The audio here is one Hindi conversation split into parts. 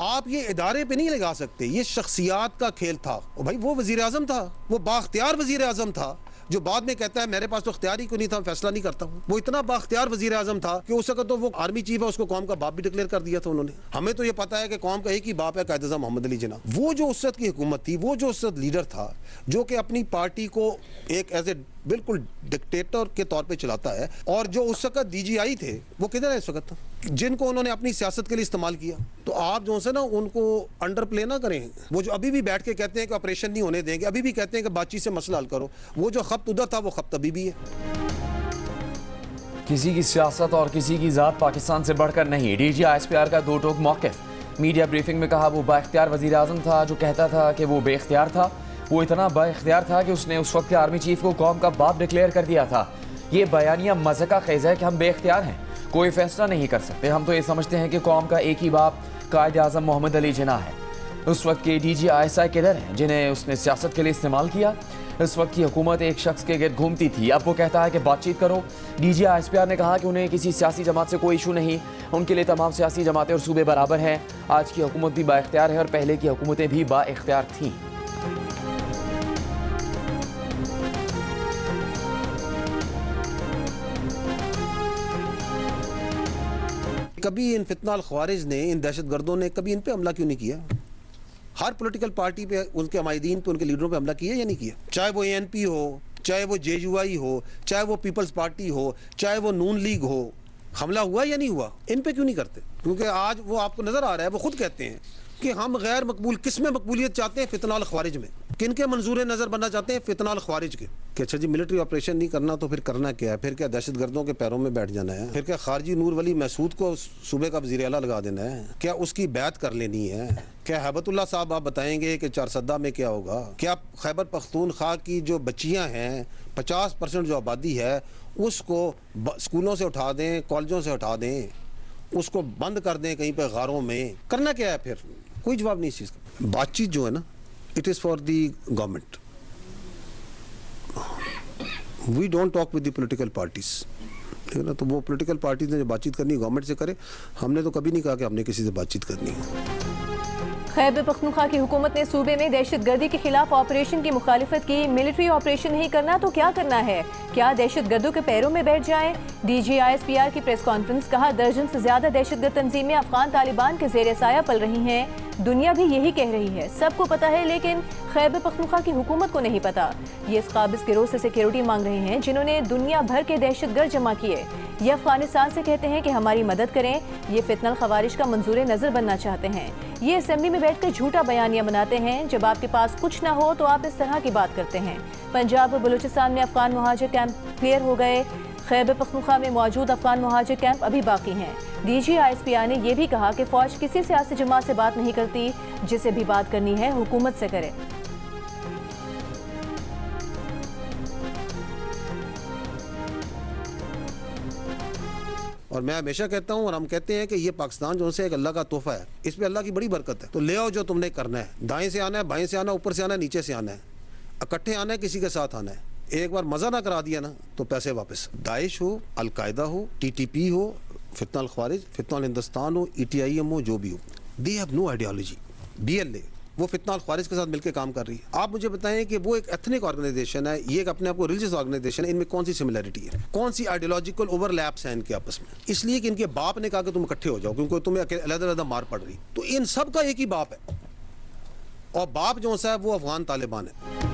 आप ये इदारे पे नहीं लगा सकते, ये शख्सियात का खेल था। और भाई वो वजीर आजम था, वो बाख्तियार वजीर आजम था, जो बाद में कहता है मेरे पास तो इख्तियार ही कोई नहीं था, फैसला नहीं करता हूँ। वो इतना बाख्तियार वजीर आजम था कि उस वक्त तो वो आर्मी चीफ है, उसको कौम का बाप भी डिक्लेयर कर दिया था उन्होंने। हमें तो ये पता है कि कौम का एक ही बाप है, कायद मोहम्मद अली जिन्ना। वो जो उस वक्त की हुकूमत थी, वो जो उस वक्त लीडर था, जो कि अपनी पार्टी को एक एज ए बिल्कुल डिक्टेटर के तौर पे चलाता है, और जो उस वक्त DGI थे वो किधर है इस वक्त, जिनको उन्होंने अपनी सियासत के लिए इस्तेमाल किया। तो आप जो है ना उनको अंडर प्ले ना करें। वो जो अभी भी बैठ के कहते हैं कि ऑपरेशन नहीं होने देंगे, अभी भी कहते हैं कि बातचीत से मसला हल करो, वो जो खप्त उधर था वो खप्त अभी भी है। किसी की सियासत और किसी की ज़ात पाकिस्तान से बढ़कर नहीं, DG ISPR का दो टोक मौक़िफ़। मीडिया ब्रीफिंग में कहा वो बाइख्तियार वज़ीर आज़म था जो कहता था कि वो बेख्तियार था। वो इतना बाइख्तियार था कि उसने उस वक्त के आर्मी चीफ को कौम का बाप डिक्लेयर कर दिया था। ये बयानिया मज़े का खेज़ है कि हम बेख्तियार हैं, कोई फैसला नहीं कर सकते। हम तो ये समझते हैं कि कौम का एक ही बाप कायद आज़म मोहम्मद अली जिन्ना है। उस वक्त के DG ISI किधर हैं जिन्हें उसने सियासत के लिए इस्तेमाल किया। इस वक्त की हुकूमत एक शख्स के गिर्द घूमती थी, अब वो कहता है कि बातचीत करो। DG ISPR ने कहा कि उन्हें किसी सियासी जमात से कोई इशू नहीं, उनके लिए तमाम सियासी जमातें और सूबे बराबर हैं। आज की हुकूमत भी बाइख्तियार है और पहले की हुकूमतें भी बाइख्तियार थीं। कभी इन फितना ख्वारिज ने, इन दहशतगर्दों ने कभी इन पे हमला क्यों नहीं किया? हर पॉलिटिकल पार्टी पे, उनके माहिदीन पे, उनके लीडरों पे हमला किया या नहीं किया? चाहे वो ANP हो, चाहे वो JUI हो, चाहे वो पीपल्स पार्टी हो, चाहे वो नून लीग हो, हमला हुआ या नहीं हुआ? इन पे क्यों नहीं करते? क्योंकि आज वो आपको नजर आ रहा है, वो खुद कहते हैं कि हम गैर मकबूल, किस में मकबूलियत चाहते हैं? फितना ख्वारिज में। किन के मंजूर नजर बनना चाहते हैं? फितना ख्वारिज के। कि अच्छा जी मिलिट्री ऑपरेशन नहीं करना तो फिर करना क्या है? फिर क्या दहशतगर्दों के पैरों में बैठ जाना है? फिर क्या खारजी नूर वली महसूद को सूबे का वज़ीर आला लगा देना है? क्या उसकी बैत कर लेनी है? क्या हैबतुल्लाह साहब आप बताएंगे कि चारसद्दा में क्या होगा? क्या खैबर पख्तूनख्वा की जो बच्चियाँ हैं, 50% जो आबादी है, उसको स्कूलों से उठा दें, कॉलेजों से उठा दें, उसको बंद कर दें कहीं पर गारों में? करना क्या है फिर? कोई जवाब नहीं इस चीज़ का। बातचीत जो है ना, it is for the government. We don't talk with the political parties, ठीक है ना? तो वो पॉलिटिकल पार्टीज ने जो बातचीत करनी है गवर्नमेंट से करे। हमने तो कभी नहीं कहा कि हमने किसी से बातचीत करनी है। खैबर पख्तूनख्वा की हुकूमत ने सूबे में दहशतगर्दी के खिलाफ ऑपरेशन की मुखालिफत की। मिलिट्री ऑपरेशन नहीं करना तो क्या करना है? क्या दहशतगर्दों के पैरों में बैठ जाएं? DG ISPR की प्रेस कॉन्फ्रेंस। कहा दर्जन से ज्यादा दहशतगर्द तंजीमें अफगान तालिबान के जेर साया पल रही हैं। दुनिया भी यही कह रही है, सबको पता है, लेकिन खैबर पख्तूनख्वा की हुकूमत को नहीं पता। ये इस काबिज गिरोह से सिक्योरिटी मांग रहे हैं जिन्होंने दुनिया भर के दहशतगर्द जमा किए। ये अफगानिस्तान से कहते हैं कि हमारी मदद करें। ये फितना खवारिज का मंजूर नजर बनना चाहते हैं। ये असेंबली में बैठकर झूठा बयानिया बनाते हैं। जब आपके पास कुछ ना हो तो आप इस तरह की बात करते हैं। पंजाब और बलूचिस्तान में अफगान मुहाजिर कैंप क्लियर हो गए। खैबर पख्तूनख्वा में मौजूद अफगान मुहाजिर कैंप अभी बाकी हैं। DG ISPR ने यह भी कहा कि फौज किसी सियासी जमात से बात नहीं करती, जिसे भी बात करनी है हुकूमत से करे। और मैं हमेशा कहता हूँ और हम कहते हैं कि ये पाकिस्तान जो से एक अल्लाह का तोहफा है, इस पे अल्लाह की बड़ी बरकत है। तो ले आओ जो तुमने करना है। दाएं से आना है, बाएं से आना है, ऊपर से आना है, नीचे से आना है, इकट्ठे आना है, किसी के साथ आना है। एक बार मजा ना करा दिया ना तो पैसे वापस। दाइश हो, अलकायदा हो, TTP हो, फितना ख्वारिज, फितना हिंदुस्तान हो, ETIM हो, जो भी हो, they have no ideology. BLA वो फितना ख्वारिज के साथ मिलकर काम कर रही है। आप मुझे बताएं कि वो एक एथनिक ऑर्गेनाइजेशन है, ये एक अपने आप को रिलीजियस ऑर्गेनाइजेशन है, इनमें कौन सी सिमिलरिटी है? कौन सी आइडियोलॉजिकल ओवरलैप्स हैं इनके आपस में? इसलिए कि इनके बाप ने कहा कि तुम इकट्ठे हो जाओ क्योंकि तुम्हें अलग-अलग मार पड़ रही। तो इन सब का एक ही बाप है, और बाप जो सा है वो अफगान तालिबान है।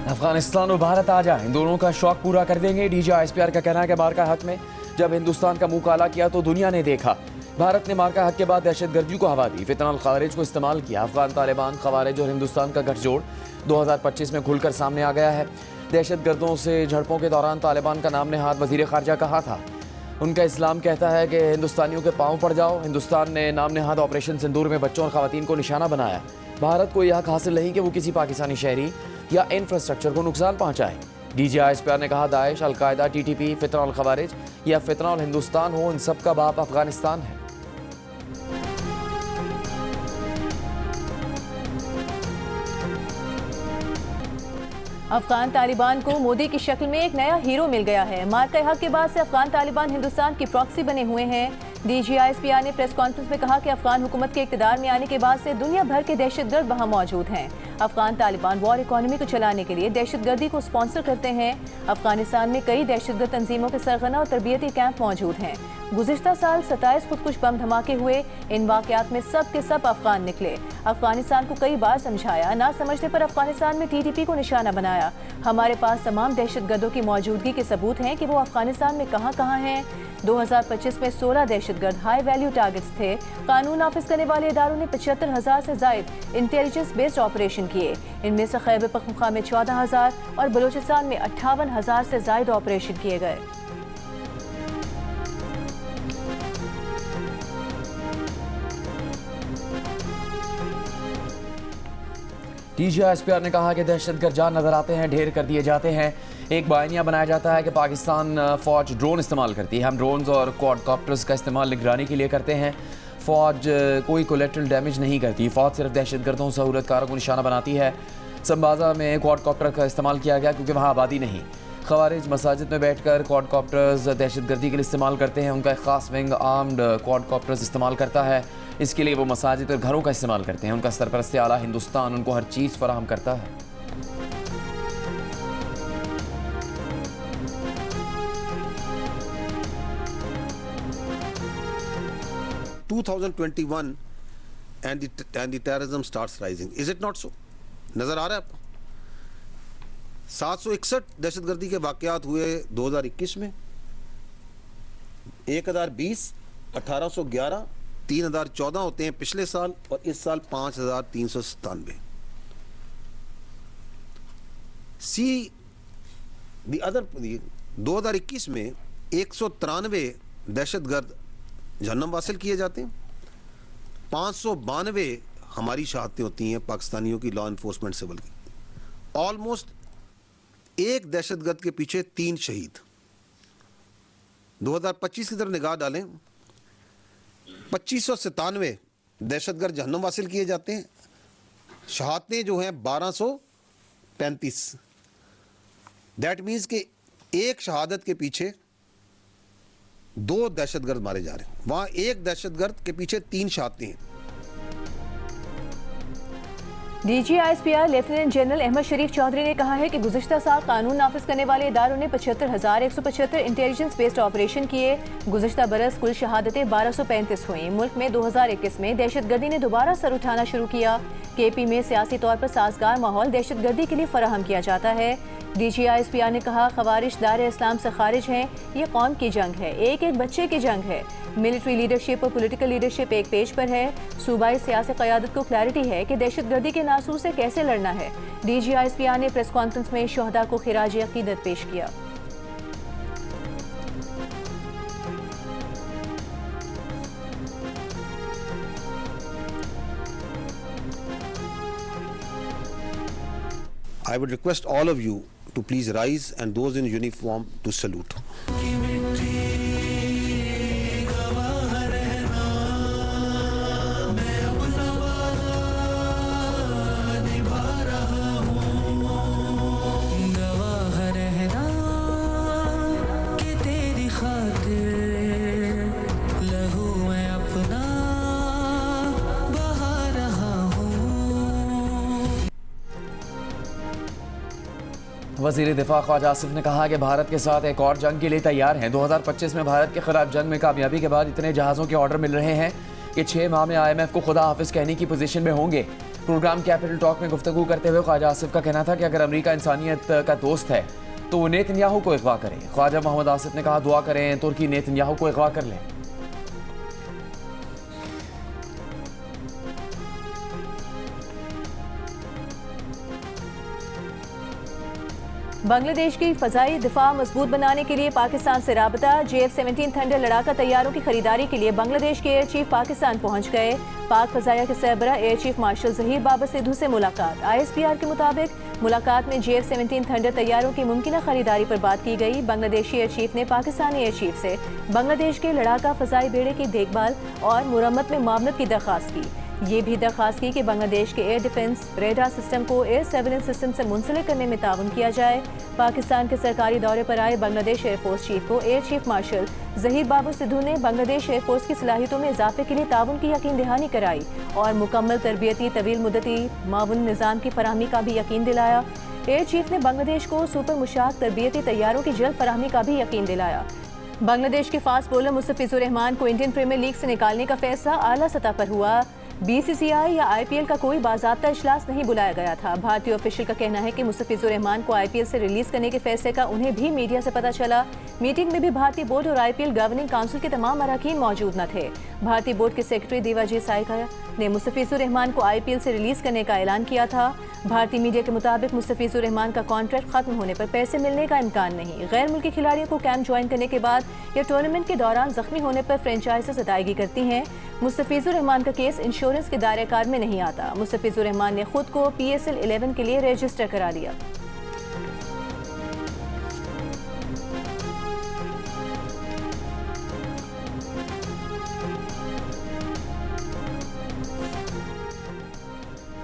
अफगानिस्तान और भारत आ जाएं, दोनों का शौक पूरा कर देंगे। DG ISPR का कहना है कि मार्का हक में जब हिंदुस्तान का मुंह काला किया तो दुनिया ने देखा। भारत ने मार्का हक के बाद दहशतगर्दी को हवा दी, फितना खारिज को इस्तेमाल किया। अफगान तालिबान, खवारिज और हिंदुस्तान का गठजोड़ 2025 में खुलकर सामने आ गया है। दहशतगर्दों से झड़पों के दौरान तालिबान का नाम नेहाद वजीर खारजा कहा था। उनका इस्लाम कहता है कि हिंदुस्तानियों के पाँव पड़ जाओ। हिंदुस्तान ने नाम नेहाद ऑपरेशन सिंदूर में बच्चों और खवातीन को निशाना बनाया। भारत को यह हक हासिल नहीं कि वो किसी पाकिस्तानी शहरी या इंफ्रास्ट्रक्चर को नुकसान पहुँचाए। DG ISPR ने कहा दाइश, अलकायदा, TTP, फितना खवारिज या फितना हिंदुस्तान हो, इन सब का बाप अफगानिस्तान है। अफगान तालिबान को मोदी की शक्ल में एक नया हीरो मिल गया है। मार्का हक के बाद से अफगान तालिबान हिंदुस्तान की प्रॉक्सी बने हुए हैं। DGISPR ने प्रेस कॉन्फ्रेंस में कहा कि अफगान हुकूमत के इक़्तिदार में आने के बाद से दुनिया भर के दहशतगर्द वहाँ मौजूद हैं। अफगान तालिबान वॉर इकॉनमी को चलाने के लिए दहशतगर्दी को स्पॉन्सर करते हैं। अफगानिस्तान में कई दहशतगर्द तंजीमों के सरगना और तरबियती कैंप मौजूद हैं। गुज़िश्ता साल 27 खुदकुश बम धमाके हुए। इन वाक़यात में सब के सब अफगान निकले। अफगानिस्तान को कई बार समझाया, ना समझने पर अफगानिस्तान में TTP को निशाना बनाया। हमारे पास तमाम दहशतगर्दों की मौजूदगी के सबूत हैं कि वो अफगानिस्तान में कहाँ हैं। 2025 में 16 दहशतगर्द हाई वैल्यू टारगेट्स थे। कानून नाफिज करने वाले इदारों ने 75,000 से जायद इंटेलिजेंस बेस्ड ऑपरेशन किए। इनमें से खैबर पख्तूनख्वा में 14,000 और बलूचिस्तान में 58,000 से जायद ऑपरेशन किए गए। DGISPR ने कहा कि दहशतगर्द जान नजर आते हैं, ढेर कर दिए जाते हैं। एक बायनिया बनाया जाता है कि पाकिस्तान फ़ौज ड्रोन इस्तेमाल करती है। हम ड्रोन्स और क्वाडकॉप्टर्स का इस्तेमाल निगरानी के लिए करते हैं। फ़ौज कोई कोलेट्रल डैमेज नहीं करती। फ़ौज सिर्फ दहशतगर्दों सहूलतकारों को निशाना बनाती है। संबाजा में क्वाडकॉप्टर का इस्तेमाल किया गया क्योंकि वहाँ आबादी नहीं। खवारिज मसाजिद में बैठकर क्वाडकॉप्टर्स दहशतगर्दी के लिए इस्तेमाल करते हैं। उनका एक ख़ास विंग आर्म्ड क्वाडकॉप्टर्स इस्तेमाल करता है। इसके लिए वो मसाजिद और घरों का इस्तेमाल करते हैं। उनका सरपरस्त आला हिंदुस्तान उनको हर चीज़ फराहम करता है। and the terrorism starts rising. Is it not so? नजर आ रहा है आपको? 761 दहशतगर्दी के वाकयात हुए 2021 में, 1020, 1811, 3014 होते हैं पिछले साल और इस साल 5397। सी दी अदर 2021 में 193 दहशतगर्द जहन्नम वासिल किए जाते हैं। 592 हमारी शहादतें होती हैं पाकिस्तानियों की, लॉ इन्फोर्समेंट सिविल की। ऑलमोस्ट एक दहशतगर्द के पीछे 3 शहीद। 2025 की तरफ निगाह डालें, 2597 दहशतगर्द जहन्नम वासिल किए जाते हैं। शहादतें जो हैं 1235। दैट मीन्स कि एक शहादत के पीछे 2 दहशतगर्द मारे जा रहे हैं। वहां एक दहशतगर्द के पीछे 3 शहादतें हैं। DGISPR लेफ्टिनेंट जनरल अहमद शरीफ चौधरी ने कहा है कि गुज़िश्ता साल कानून नाफिज करने वाले इदारों ने 75,175 इंटेलिजेंस बेस्ड ऑपरेशन किए। गुज़िश्ता बरस कुल शहादतें 1235 हुई। मुल्क में 2021 में दहशतगर्दी ने दोबारा सर उठाना शुरू किया। KP में सियासी तौर पर साजगार माहौल दहशतगर्दी के लिए फराहम किया जाता है। DGISPR ने कहा, खवारिज दायरे इस्लाम से खारिज हैं। ये कौम की जंग है, एक एक बच्चे की जंग है। मिलिट्री लीडरशिप और पॉलिटिकल लीडरशिप एक पेज पर है। सूबाई सियासी क़यादत को क्लैरिटी है कि दहशतगर्दी के नासूर से कैसे लड़ना है। DGISPR ने प्रेस कॉन्फ्रेंस में शहदा को खिराज अकीदत पेश किया। I would request all of you to please rise and those in uniform to salute. वज़ीर दिफा ख्वाजा आसिफ ने कहा कि भारत के साथ एक और जंग के लिए तैयार हैं। 2025 में भारत के खिलाफ जंग में कामयाबी के बाद इतने जहाज़ों के ऑर्डर मिल रहे हैं कि 6 माह में IMF को खुदा हाफिज कहने की पोजीशन में होंगे। प्रोग्राम कैपिटल टॉक में गुफ्तगू करते हुए ख्वाजा आसिफ का कहना था कि अगर अमेरिका इंसानियत का दोस्त है तो वो नेतन्याहू को अगवा करे। ख्वाजा मोहम्मद आसिफ ने कहा, दुआ करें तुर्की नेतन्याहू को अगवा कर लें। बांग्लादेश की फ़ज़ाई दिफा मजबूत बनाने के लिए पाकिस्तान से राबता। JF-17 थंडर लड़ाका तैयारों की खरीदारी के लिए बांग्लादेश के एयर चीफ पाकिस्तान पहुंच गए। पाक फ़ज़ाया के सरबराह air chief marshal Zaheer Babar Sidhu से मुलाकात। ISPR के मुताबिक मुलाकात में JF-17 थंडर तैयारों की मुमकिन खरीदारी पर बात की गई। बांग्लादेशी एयर चीफ ने पाकिस्तानी एयर चीफ से बांग्लादेश के लड़ाका फ़ज़ाई बेड़े की देखभाल और मुरम्मत में मामलत की दरख्वास्त की। ये भी दरख्वास्त की कि बांग्लादेश के एयर डिफेंस रेडार सिस्टम को एयर सर्वेलेंस सिस्टम से मुंसलिक करने में ताउन किया जाए। पाकिस्तान के सरकारी दौरे पर आए बांग्लादेश एयरफोर्स चीफ को air chief marshal Zaheer Babar Sidhu ने बांग्लादेश एयरफोर्स की सलाहियतों में इजाफे के लिए ताउन की यकीन दहानी कराई और मुकम्मल तरबियती तवील मुद्दती माउन निज़ाम की फराहमी का भी यकीन दिलाया। एयर चीफ ने बांग्लादेश को सुपर मुशाक तरबियती तैयारों की जल्द फराहमी का भी यकीन दिलाया। बांग्लादेश के फास्ट बॉलर मुस्तफिजुर रहमान को इंडियन प्रीमियर लीग से निकालने का फैसला आला सतह पर हुआ। बीसीसीआई या आईपीएल का कोई बाज़ाब्ता इजलास नहीं बुलाया गया था। भारतीय ऑफिशियल का कहना है कि मुस्तफिजुर रहमान को आईपीएल से रिलीज करने के फैसले का उन्हें भी मीडिया से पता चला। मीटिंग में भी भारतीय बोर्ड और आईपीएल गवर्निंग काउंसिल के तमाम अरकान मौजूद न थे। भारतीय बोर्ड के सेक्रेटरी देवाजीत साइका ने मुस्तफिजुर रहमान को आईपीएल से रिलीज करने का ऐलान किया था। भारतीय मीडिया के मुताबिक मुस्तफिजुर रहमान का कॉन्ट्रैक्ट खत्म होने पर पैसे मिलने का इम्कान नहीं। गैर मुल्की खिलाड़ियों को कैंप ज्वाइन करने के बाद या टूर्नामेंट के दौरान जख्मी होने पर फ्रेंचाइजीज अदायगी करती हैं। मुस्तफिजुर रहमान का केस इंश्योरेंस के दायरे कार में नहीं आता। मुस्तफिजुर रहमान ने खुद को PSL 11 के लिए रजिस्टर करा लिया।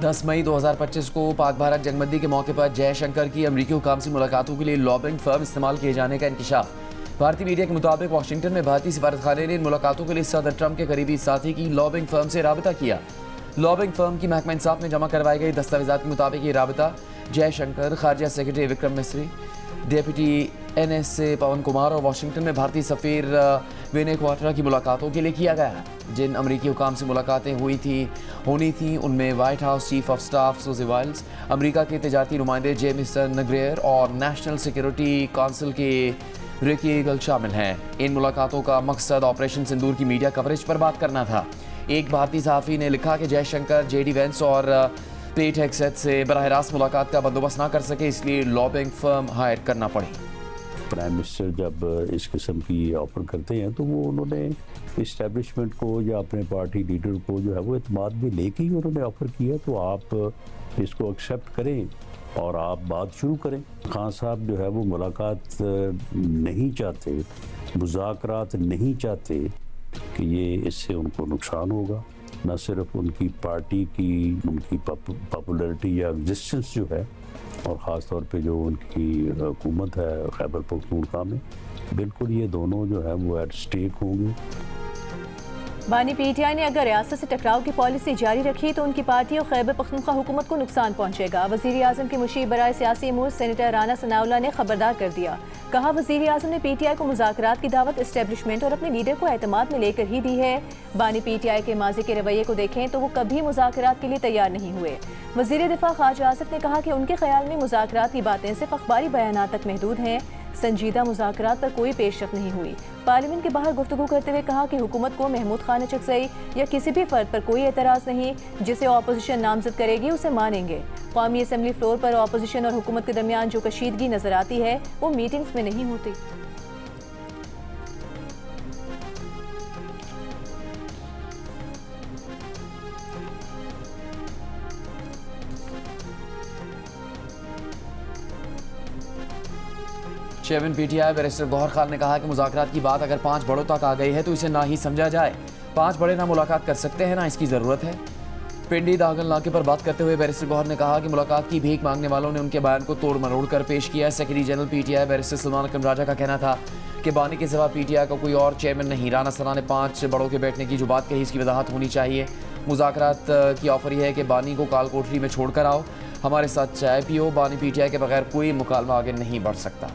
दस मई 2025 को पाक भारत जंगबंदी के मौके पर जयशंकर की अमरीकी हुकाम से मुलाकातों के लिए लॉबिंग फर्म इस्तेमाल किए जाने का इंकशाफ। भारतीय मीडिया के मुताबिक वाशिंगटन में भारतीय सिफारतखाने ने इन मुलाकातों के लिए सदर ट्रंप के करीबी साथी की लॉबिंग फर्म से राबता किया। लॉबिंग फर्म की महकमा इंसाफ में जमा करवाई गई दस्तावेजात के मुताबिक ये राबता Jaishankar, खारजा secretary Vikram Misri, deputy NSA पवन कुमार और वाशिंगटन में भारतीय सफीर विनय क्वार्टर की मुलाकातों के लिए किया गया। जिन अमरीकी हुकाम से मुलाकातें होनी थी उनमें white house chief of staff सूजी वाइल्स, अमरीका के तजारती नुमाइंदे जेमिसन ग्रेयर और नेशनल सिक्योरिटी काउंसिल के रिकी ईगल शामिल हैं। इन मुलाकातों का मकसद ऑपरेशन सिंदूर की मीडिया कवरेज पर बात करना था। एक भारतीय सहाफ़ी ने लिखा कि जयशंकर JD वेंस और पेट हेग्सेथ से बराह रास्त मुलाकात का बंदोबस्त ना कर सके, इसलिए लॉबिंग फर्म हायर करना पड़ी। प्राइम मिनिस्टर जब इस किस्म की ऑफर करते हैं तो वो उन्होंने इस्टेब्लिशमेंट को या अपने पार्टी लीडर को जो है वो एतमाद में लेके ही उन्होंने ऑफर किया, तो आप इसको एक्सेप्ट करें और आप बात शुरू करें। खान साहब जो है वो मुलाकात नहीं चाहते, मुज़ाकरात नहीं चाहते कि ये इससे उनको नुकसान होगा। न सिर्फ उनकी पार्टी की उनकी पॉपुलैरिटी या एग्जिस्टेंस जो है और ख़ास तौर पे जो उनकी हुकूमत है खैबर पख्तूनख्वा में, बिल्कुल ये दोनों जो है वो एट स्टेक होंगे। बानी PTI ने अगर रियासत से टकराव की पॉलिसी जारी रखी तो उनकी पार्टी और खैबर पख्तूनख्वा हुकूमत को नुकसान पहुंचेगा। वज़ीर आज़म के मुशीर बराए सियासी अमूर सेनेटर राना सनाउल्लाह ने खबरदार कर दिया। कहा, वज़ीर आज़म ने PTI को मुज़ाकरात की दावत इस्टेब्लिशमेंट और अपने लीडर को एतमाद में लेकर ही दी है। बानी PTI के माजी के रवैये को देखें तो वो कभी मुज़ाकरात के लिए तैयार नहीं हुए। वज़ीर दिफा ख्वाजा आसिफ ने कहा कि उनके ख्याल में मुज़ाकरात की बातें सिर्फ अखबारी बयानात तक महदूद हैं, संजीदा मुज़ाकरात पर कोई पेशरफ नहीं हुई। पार्लियामेंट के बाहर गुफ्तगू करते हुए कहा कि हुकूमत को महमूद खान अचकज़ई या किसी भी फर्द पर कोई एतराज़ नहीं, जिसे ऑपोजिशन नामजद करेगी उसे मानेंगे। कौमी असम्बली फ्लोर पर ऑपोजिशन और हुकूमत के दरमियान जो कशीदगी नजर आती है वो मीटिंग्स में नहीं होती। Chairman PTI barrister Gauhar Khan ने कहा कि मुज़ाकरात की बात अगर 5 बड़ों तक आ गई है तो इसे ना ही समझा जाए। 5 बड़े ना मुलाकात कर सकते हैं ना इसकी ज़रूरत है। पिंडी दागल नाके पर बात करते हुए बैरिस्टर गौहर ने कहा कि मुलाकात की भीख मांगने वालों ने उनके बयान को तोड़ मरोड़ कर पेश किया। Secretary general PTI barrister Salman Akram Raja का कहना था कि बानी के सिवा PTI का कोई और चेयरमैन नहीं। राना सना ने 5 बड़ों के बैठने की जो बात कही इसकी वजाहत होनी चाहिए। मुज़ाकरात की ऑफर यह है कि बानी को काल कोठरी में छोड़ कर आओ, हमारे साथ चाय पियो। बानी PTI के बगैर कोई मुकालमा आगे नहीं बढ़ सकता।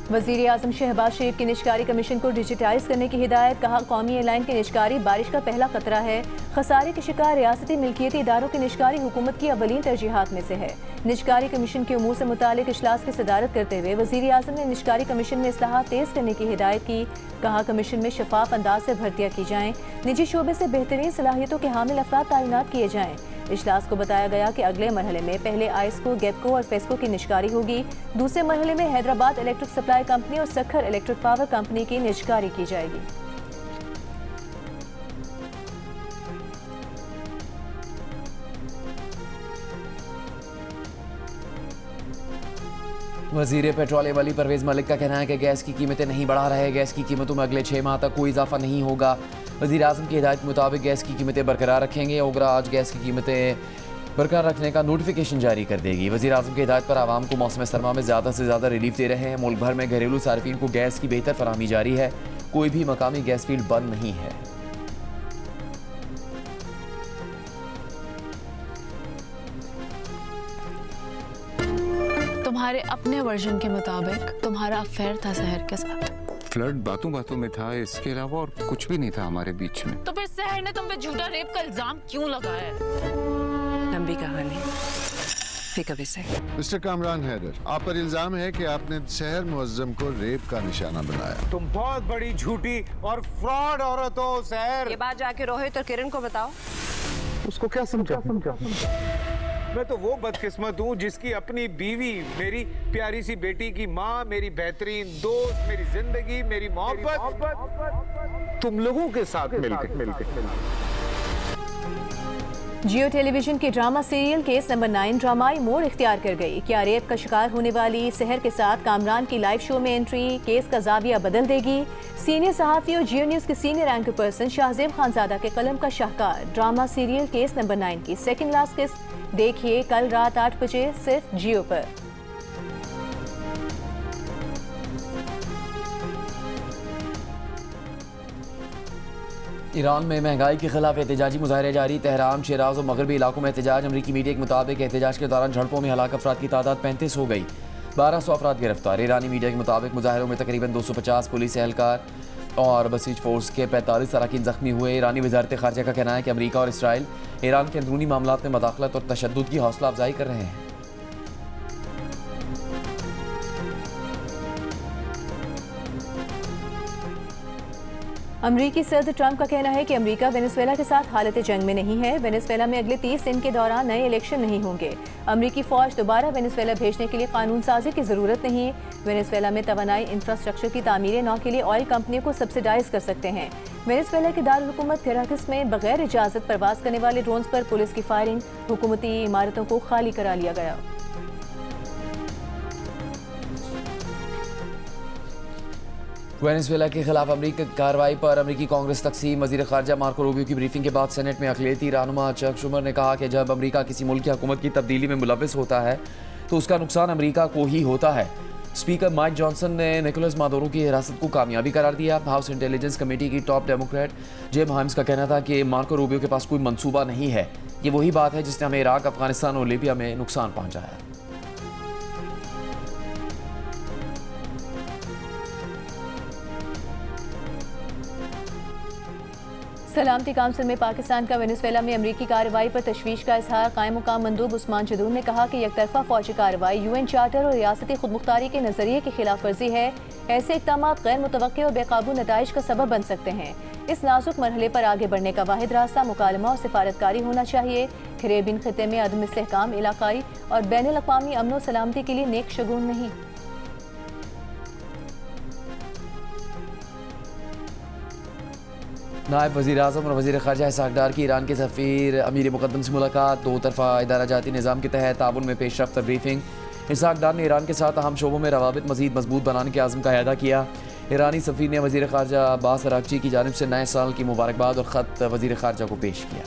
वज़ीर आज़म शहबाज शरीफ की निजकारी कमीशन को डिजिटाइज करने की हिदायत। कहा, कौमी एयरलाइन की निजकारी बारिश का पहला खतरा है। खसारे के शिकार रियासती मिल्कियती इदारों की निजकारी हुकूमत की अवलीन तरजीहात में से है। निजकारी कमीशन के उमूर से मुतालिक इजलास की सदारत करते हुए वज़ीर आज़म ने निजकारी कमीशन में इस्लाहात तेज़ करने की हिदायत की। कहा, कमीशन में शफाफ अंदाज से भर्तियाँ की जाएँ, निजी शोबे से बेहतरीन सलाहियतों के हामिल अफराद तैनात किए जाएँ। इजलास को बताया गया कि अगले मरहले में पहले आइस्को, गेपको और फेस्को की निजकारी होगी। दूसरे मरहले में हैदराबाद इलेक्ट्रिक सप्लाई कंपनी और सखर इलेक्ट्रिक पावर कंपनी की निजकारी की जाएगी। वजीर पेट्रोलियम अली परवेज़ मलिक का कहना है कि गैस की कीमतें नहीं बढ़ा रहे। गैस की कीमतों में अगले 6 माह तक कोई इजाफा नहीं होगा। वज़ीर आज़म की हिदायत के मुताबिक गैस की कीमतें बरकरार रखेंगे। ओगरा आज गैस की कीमतें बरकरार रखने का नोटिफिकेशन जारी कर देगी। वज़ीर आज़म की हिदायत पर आवाम को मौसम सरमा में ज़्यादा से ज़्यादा रिलीफ दे रहे हैं। मुल्क भर में घरेलू सार्फिन को गैस की बेहतर फराहमी जारी है। कोई भी मकामी गैस फील्ड बंद नहीं है। तुम्हारे अपने वर्जन के मुताबिक तुम्हारा अफेयर था सहर के साथ। फ्लर्ट बातों बातों में था, इसके अलावा और कुछ भी नहीं था हमारे बीच में। तो फिर सहर ने तुम पे झूठा रेप का इल्जाम क्यों लगाया? लंबी कहानी, फिर कभी से। मिस्टर कामरान हैदर, आप पर इल्जाम है कि आपने शहर मुअज्जम को रेप का निशाना बनाया। तुम बहुत बड़ी झूठी और फ्रॉड औरत हो सहर। ये बात जाके रोहित और किरण को बताओ। उसको क्या समझा? मैं तो वो बदकिस्मत हूँ जिसकी अपनी बीवी, मेरी प्यारी सी बेटी की माँ, मेरी बेहतरीन दोस्त, मेरी जिंदगी, मेरी मोहब्बत तुम लोगों के साथ मिलकर जियो टेलीविजन के ड्रामा सीरियल केस नंबर 9 ड्रामाई मोड़ इख्तियार कर गई। क्या रेप का शिकार होने वाली सहर के साथ कामरान की लाइव शो में एंट्री केस का जाविया बदल देगी? सीनियर सहाफ़ी और जियो न्यूज़ के senior anchor person Shahzeb Khanzada के कलम का शाहकार ड्रामा सीरियल केस नंबर 9 की सेकंड लास्ट किस्त देखिए कल रात 8 बजे सिर्फ जियो पर। ईरान में महंगाई के खिलाफ एहतजाजी मुजाहरे जारी। तेहरान, शिराज और मगरबी इलाकों में एहतजाज। अमरीकी मीडिया के मुताबिक एहतजाज के दौरान झड़पों में हलाक अफराद की तादाद 35 हो गई। 1200 अफराद गिरफ्तार। ईरानी मीडिया के मुताबिक मुजाहरों में तकरीबन 250 पुलिस एहलकार और बसीज फोर्स के 45 अरकान जख्मी हुए। ईरानी वजारत खारजा का कहना है कि अमरीका और इसराइल ईरान के अंदरूनी मामलात में मदाखलत और तशद्दुद की हौसला अफजाई कर रहे हैं। अमरीकी सदर ट्रंप का कहना है कि अमरीका वेनेजुएला के साथ हालत जंग में नहीं है। वेनेजुएला में अगले 30 दिन के दौरान नए इलेक्शन नहीं होंगे। अमरीकी फौज दोबारा वेनेजुएला भेजने के लिए कानून साजी की जरूरत नहीं। वेनेजुएला में तवानाई इंफ्रास्ट्रक्चर की तामीर नौ के लिए ऑयल कंपनियों को सब्सिडाइज कर सकते हैं। वेनेजुएला के दारुल हुकूमत कैराकस में बगैर इजाजत परवाज करने वाले ड्रोन्स पर पुलिस की फायरिंग, हुकूमती इमारतों को खाली करा लिया गया। वेनेजुएला के खिलाफ अमरीकी कार्रवाई पर अमरीकी कांग्रेस तकसीम। वजीर खारजा मार्को रूबियो की ब्रीफिंग के बाद सेनेट में अक़लियती रहनुमा चक शुमर ने कहा कि जब अमरीका किसी मुल्क की हुकूमत की तब्दीली में मुलव्वस होता है तो उसका नुकसान अमरीका को ही होता है। स्पीकर माइक जॉनसन ने निकोलस मादुरो की हिरासत को कामयाबी करार दिया। हाउस इंटेलिजेंस कमेटी की टॉप डेमोक्रेट जेम हाइम्स का कहना था कि मार्को रूबियो के पास कोई मंसूबा नहीं है। ये वही बात है जिसने हमें इराक, अफगानिस्तान और लीबिया में नुकसान पहुंचाया। सलामती काउंसिल में पाकिस्तान का वेनेजुएला में अमरीकी कार्रवाई पर तशवीश का इजहार। कायम मुकाम मंदूब उस्मान जदून ने कहा कि एकतरफा फौजी कार्रवाई यूएन चार्टर और रियासती खुदमुख्तारी के नजरिए की खिलाफ वर्जी है। ऐसे इक़दाम गैर मुतवक्के और बेकाबू नताइज का सबब बन सकते हैं। इस नाजुक मरहले पर आगे बढ़ने का वाहिद रास्ता मुकालमा और सिफारतकारी होना चाहिए। कैरेबियन खिते में अदम इस्तेहकाम इलाकाई और बैनुल अक़वामी अमन व सलामती के लिए नेक शगुन नहीं। नायब वज़ीर आज़म और वज़ीर ख़ारजा इसहाक़ डार की ईरान के सफ़ीर अमीर मुक़द्दम से मुलाकात। दो तरफ़ा इदारा जाती निज़ाम के तहत ताउन में पेशरफ़्त ब्रीफिंग। इसहाक़ डार ने ईरान के साथ अहम शोबों में रवाबित मज़ीद मजबूत बनाने के आज़म का अहदा किया। ईरानी सफ़ीर ने वज़ीर ख़ारजा अब्बास अराग़ची की जानिब से नए साल की मुबारकबाद और ख़त वज़ीर ख़ारजा को पेश किया।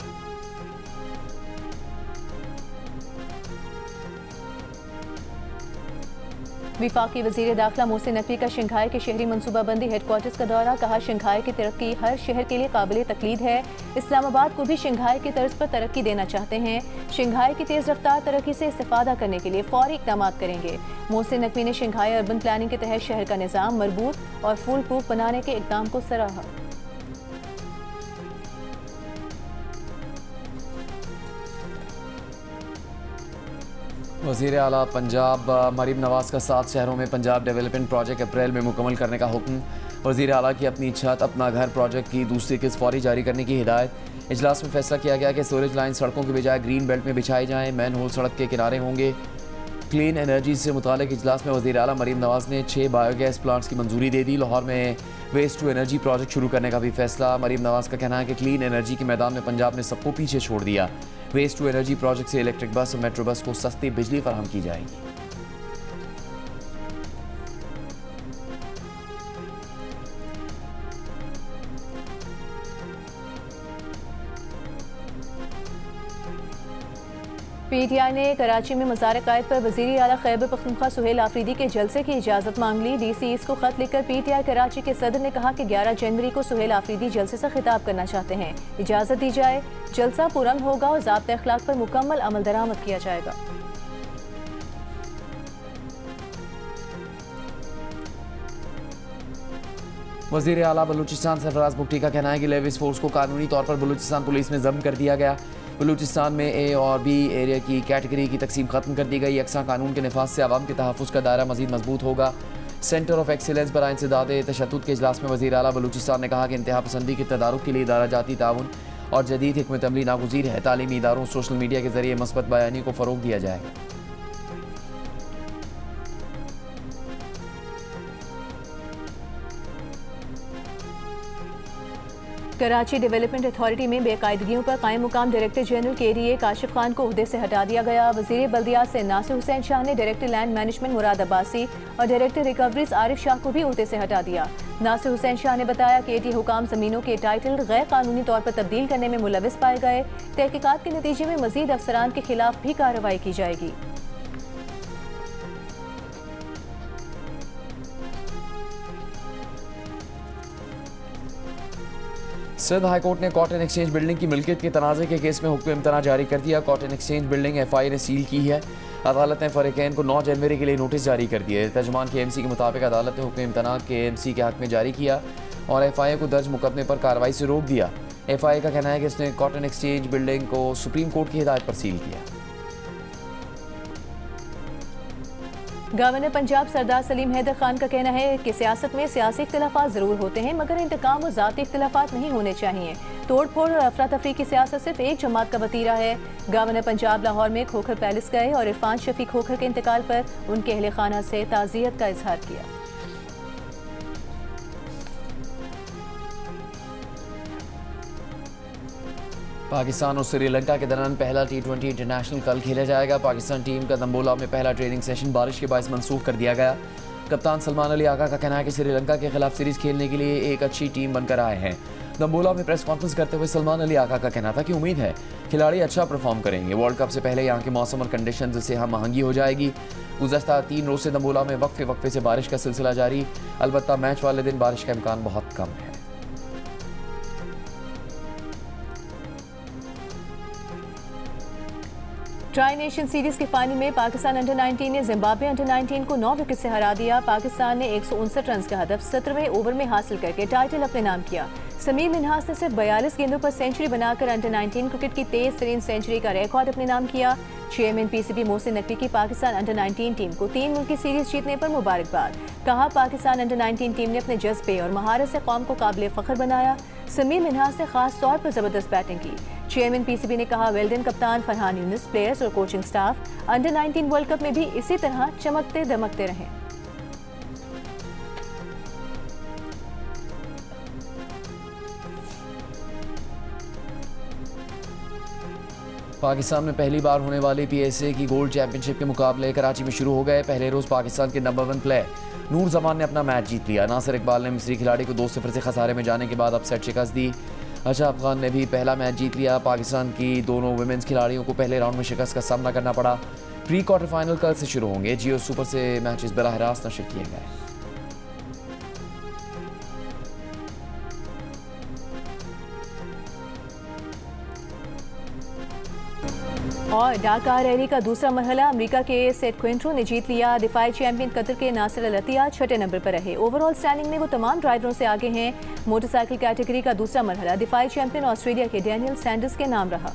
विफाकी वज़ीर दाखिला मोहसिन नकवी का शंघाई के शहरी मनसूबाबंदी हेडक्वार्टर्स का दौरा। कहा शंघाई की तरक्की हर शहर के लिए काबिल तकलीद है। इस्लामाबाद को भी शंघाई की तर्ज पर तरक्की देना चाहते हैं। शंघाई की तेज़ रफ्तार तरक्की से इस्तेफादा करने के लिए फौरी इक़दाम करेंगे। मोहसिन नकवी ने शंघाई अर्बन प्लानिंग के तहत शहर का निज़ाम मरबूत और फूल प्रूफ बनाने के इक़दाम को सराहा। वज़ीर आला पंजाब मरीम नवाज का 7 शहरों में पंजाब डेवलपमेंट प्रोजेक्ट अप्रैल में मुकम्मल करने का हुक्म। वज़ीर आला की अपनी छत अपना घर प्रोजेक्ट की दूसरी किस्त फौरी जारी करने की हिदायत। इजलास में फैसला किया गया कि सीवरेज लाइन सड़कों के बजाय ग्रीन बेल्ट में बिछाई जाएँ। मैन होल सड़क के किनारे होंगे। क्लीन एनर्जी से मुतालिक इजलास में वज़ीर आला मरीम नवाज ने 6 बायोगैस प्लांट्स की मंजूरी दे दी। लाहौर में वेस्ट टू एनर्जी प्रोजेक्ट शुरू करने का भी फैसला। मरीम नवाज का कहना है कि क्लीन एनर्जी के मैदान में पंजाब ने सबको पीछे छोड़ दिया। वेस्ट टू एनर्जी प्रोजेक्ट से इलेक्ट्रिक बस और मेट्रो बस को सस्ती बिजली फराहम की जाएगी। PTI ने कराची में मज़ार-ए-क़ायद पर वज़ीर आला खैबर पख्तूनख्वा सुहेल आफरीदी के जलसे की इजाज़त मांग ली। DCs को खत लिखकर PTI कराची के सदर ने कहा कि 11 जनवरी को सुहेल आफरीदी जलसे से खिताब करना चाहते हैं, इजाज़त दी जाए, जलसा पुरअमन होगा और ज़ाब्ते अखलाक पर मुकम्मल अमल दरामद किया जाएगा। वज़ीर आला बलूचिस्तान सरफराज बुगटी का कहना है कि लेविस फोर्स को कानूनी तौर पर बलूचिस्तान पुलिस में ज़ब्त कर दिया गया। बलूचिस्तान में A और B एरिया की कैटेगरी की तकसीम ख़त्म कर दी गई। यकसा कानून के नफाज से आवाम के तहफ़्फ़ुज़ का दायरा मज़ीद मजबूत होगा। सेंटर ऑफ एक्सीलेंस बराए इंसदाद तशद्दुद के इजलास में वज़ीर आला बलूचिस्तान ने कहा कि इंतहा पसंदी के तदारुक के लिए इदारा जाती ताउन और जदीद हिकमत अमली नागुज़ीर है। तालीमी इदारों सोशल मीडिया के ज़रिए मस्बत बयानी को फ़रोग़ दिया जाएगा। कराची डेवलपमेंट अथॉरिटी में बेकायदगियों पर कायम मुकाम director general KDA Kashif Khan को ओहदे से हटा दिया गया। वज़ीर बल्दियात से नासिर हुसैन शाह ने डायरेक्टर लैंड मैनेजमेंट मुराद अब्बासी और डायरेक्टर रिकवरीज आरिफ शाह को भी ओहदे से हटा दिया। नासिर हुसैन शाह ने बताया कि AT हुकाम ज़मीनों के टाइटल गैर कानूनी तौर पर तब्दील करने में मुलविस पाए गए। तहकीकात के नतीजे में मज़ीद अफसरान के खिलाफ भी कार्रवाई की जाएगी। सिंध हाई कोर्ट ने कॉटन एक्सचेंज बिल्डिंग की मिल्कियत के तनाज़े के केस में हुक्म इम्तना जारी कर दिया। कॉटन एक्सचेंज बिल्डिंग FI ने सील की है। अदालत ने फ़रीक़ैन को 9 जनवरी के लिए नोटिस जारी कर दिए। तर्जुमान KMC के मुताबिक अदालत ने हुक्म इम्तना KMC के हक़ में जारी किया और FIA को दर्ज मुकदमे पर कार्रवाई से रोक दिया। FIA का कहना है कि इसने कॉटन एक्सचेंज बिल्डिंग को सुप्रीम कोर्ट की हिदायत पर सील किया। गवर्नर पंजाब सरदार सलीम हैदर खान का कहना है कि सियासत में सियासी इख्तिलाफात ज़रूर होते हैं, मगर इंतकाम और ज़ाती इख्तिलाफात नहीं होने चाहिए। तोड़ फोड़ और अफरा तफरी की सियासत सिर्फ एक जमात का वतीरा है। गवर्नर पंजाब लाहौर में खोखर पैलेस गए और इरफान शफी खोखर के इंतकाल पर उनके अहले खाना से ताज़ियत का इजहार किया। पाकिस्तान और श्रीलंका के दरमियान पहला T20 इंटरनेशनल कल खेला जाएगा। पाकिस्तान टीम का दम्बोला में पहला ट्रेनिंग सेशन बारिश के बायस मनसूख कर दिया गया। कप्तान सलमान अली आका का कहना है कि श्रीलंका के खिलाफ सीरीज खेलने के लिए एक अच्छी टीम बनकर आए हैं। दम्बोला में प्रेस कॉन्फ्रेंस करते हुए सलमान अली आका का कहना था कि उम्मीद है खिलाड़ी अच्छा परफॉर्म करेंगे। वर्ल्ड कप से पहले यहाँ के मौसम और कंडीशन से हम आहंगी हो जाएगी। गुज़श्ता 3 रोज़ से दम्बोला में वक्फे से बारिश का सिलसिला जारी, अलबत्ता मैच वाले दिन बारिश का इम्कान बहुत कम है। ट्राई नेशन सीरीज के फाइनल में पाकिस्तान अंडर 19 ने जिम्बाब्वे अंडर 19 को 9 विकेट से हरा दिया। पाकिस्तान ने 159 रन का हदफ 17वें ओवर में हासिल करके टाइटल अपने नाम किया। समीर मिन्हास ने सिर्फ 42 गेंदों पर सेंचुरी बनाकर अंडर 19 क्रिकेट की तेज तरीन सेंचुरी का रिकॉर्ड अपने नाम किया। चेयरमैन PCB मोहसिन नकवी की पाकिस्तान अंडर 19 टीम को 3 मुल्की सीरीज जीतने पर मुबारकबाद। कहा, पाकिस्तान अंडर 19 टीम ने अपने जज्बे और महारत से कौम को काबिल फख्र बनाया। समीर मिन्हास ने खास तौर पर जबरदस्त बैटिंग की। चेयरमैन PCB ने कहा, वेल्डन कप्तान फरहान यूनिस, प्लेयर्स और coaching staff under 19 world cup में भी इसी तरह चमकते दमकते रहें। पाकिस्तान में पहली बार होने वाली PSA की गोल्ड चैंपियनशिप के मुकाबले कराची में शुरू हो गए। पहले रोज पाकिस्तान के नंबर 1 प्लेयर नूर जमान ने अपना मैच जीत लिया। नासिर इकबाल ने मिस्री खिलाड़ी को 2-0 से खसारे में जाने के बाद अपसेट शिकस्त दी। अच्छा अफगान ने भी पहला मैच जीत लिया। पाकिस्तान की दोनों वुमेन्स खिलाड़ियों को पहले राउंड में शिकस्त का सामना करना पड़ा। प्री क्वार्टर फाइनल कल से शुरू होंगे। जियो सुपर से मैचेस बराह रास्त नशर किए गए। और डाकार रैली का दूसरा मरहला अमेरिका के सेट क्विंट्रो ने जीत लिया। दिफाई चैंपियन कतर के नासिर अल अतिया 6ठे नंबर पर रहे। ओवरऑल स्टैंडिंग में वो तमाम ड्राइवरों से आगे हैं। मोटरसाइकिल कैटेगरी का दूसरा मरहला दिफाई चैंपियन ऑस्ट्रेलिया के डैनियल सैंडर्स के नाम रहा।